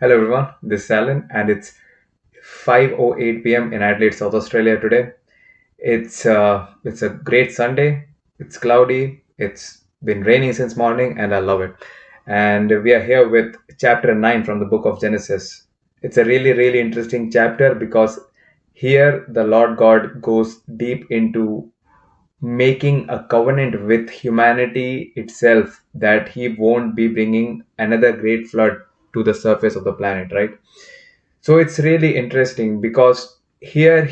Hello everyone, this is Alan and it's 5:08 p.m. in Adelaide, South Australia today. It's a great Sunday. It's cloudy. It's been raining since morning and I love it. And we are here with chapter 9 from the book of Genesis. It's a really interesting chapter because here the Lord God goes deep into making a covenant with humanity itself that he won't be bringing another great flood to the surface of the planet, right? So it's really interesting because here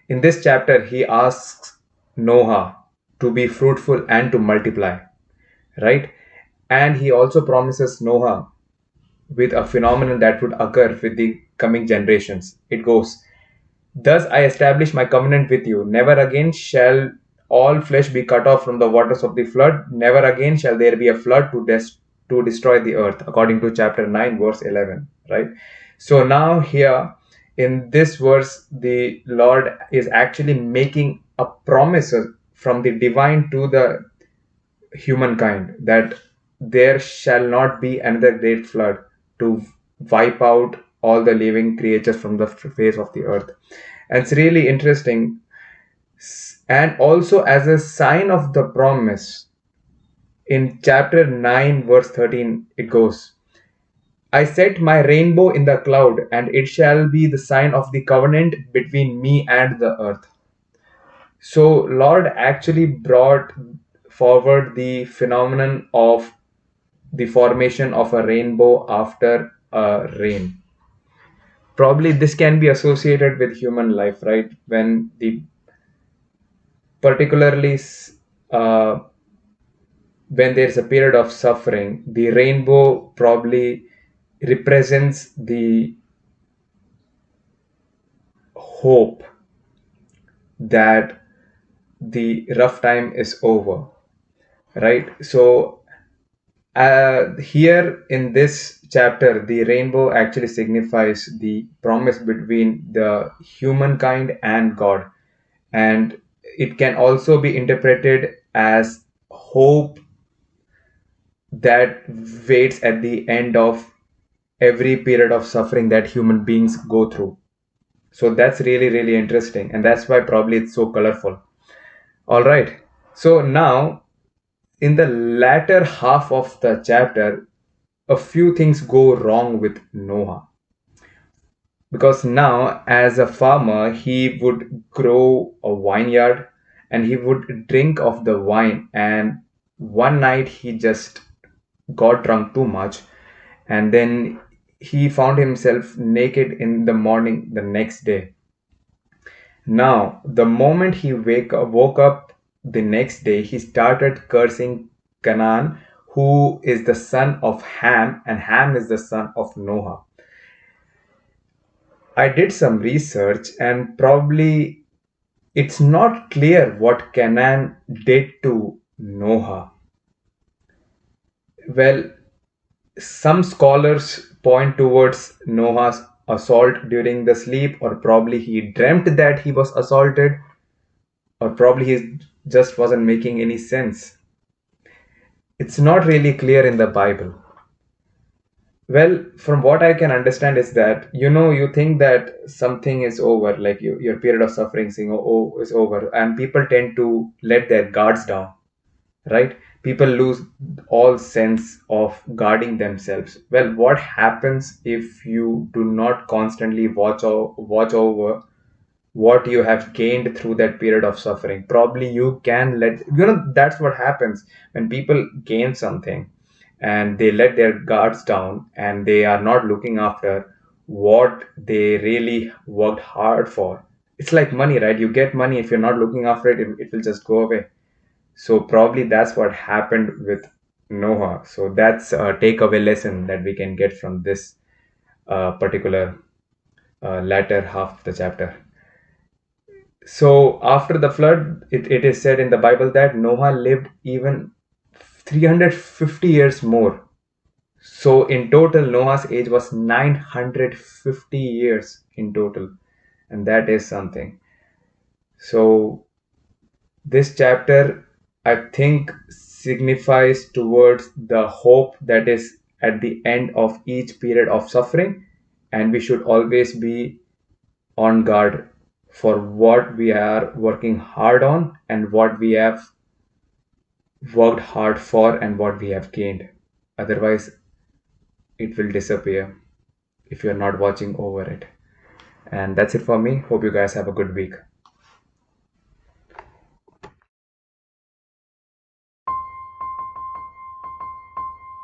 in this chapter, he asks Noah to be fruitful and to multiply, right? And he also promises Noah with a phenomenon that would occur with the coming generations. It goes, thus I establish my covenant with you. Never again shall all flesh be cut off from the waters of the flood. Never again shall there be a flood to destroy the earth, according to chapter 9, verse 11. Right? So now, here in this verse, the Lord is actually making a promise from the divine to the humankind that there shall not be another great flood to wipe out all the living creatures from the face of the earth. And it's really interesting. And also, as a sign of the promise, in chapter 9, verse 13, it goes, I set my rainbow in the cloud, and it shall be the sign of the covenant between me and the earth. So, Lord actually brought forward the phenomenon of the formation of a rainbow after a rain. Probably this can be associated with human life, right? When the particularly uh, when there's a period of suffering, the rainbow probably represents the hope that the rough time is over, right? So here in this chapter, the rainbow actually signifies the promise between the humankind and God, and it can also be interpreted as hope that waits at the end of every period of suffering that human beings go through. So that's really interesting, and that's why probably it's so colorful. All right. So now, in the latter half of the chapter, a few things go wrong with Noah. Because now, as a farmer, he would grow a vineyard and he would drink of the wine. And one night he just got drunk too much, and then he found himself naked in the morning the next day. Now, the moment woke up the next day, he started cursing Canaan, who is the son of Ham, and Ham is the son of Noah. I did some research, and probably it's not clear what Canaan did to Noah. Well, some scholars point towards Noah's assault during the sleep, or probably he dreamt that he was assaulted, or probably he just wasn't making any sense. It's not really clear in the Bible. Well, from what I can understand is that you think that something is over, like your period of suffering is over, and people tend to let their guards down, right? People lose all sense of guarding themselves. Well, what happens if you do not constantly watch over what you have gained through that period of suffering? Probably you can that's what happens when people gain something and they let their guards down and they are not looking after what they really worked hard for. It's like money, right? You get money, if you're not looking after it will just go away. So probably that's what happened with Noah. So that's a takeaway lesson that we can get from this particular latter half of the chapter. So after the flood, it is said in the Bible that Noah lived even 350 years more. So in total, Noah's age was 950 years in total, and that is something. So this chapter, I think, signifies towards the hope that is at the end of each period of suffering, and we should always be on guard for what we are working hard on and what we have worked hard for and what we have gained. Otherwise, it will disappear if you're not watching over it. And that's it for me. Hope you guys have a good week.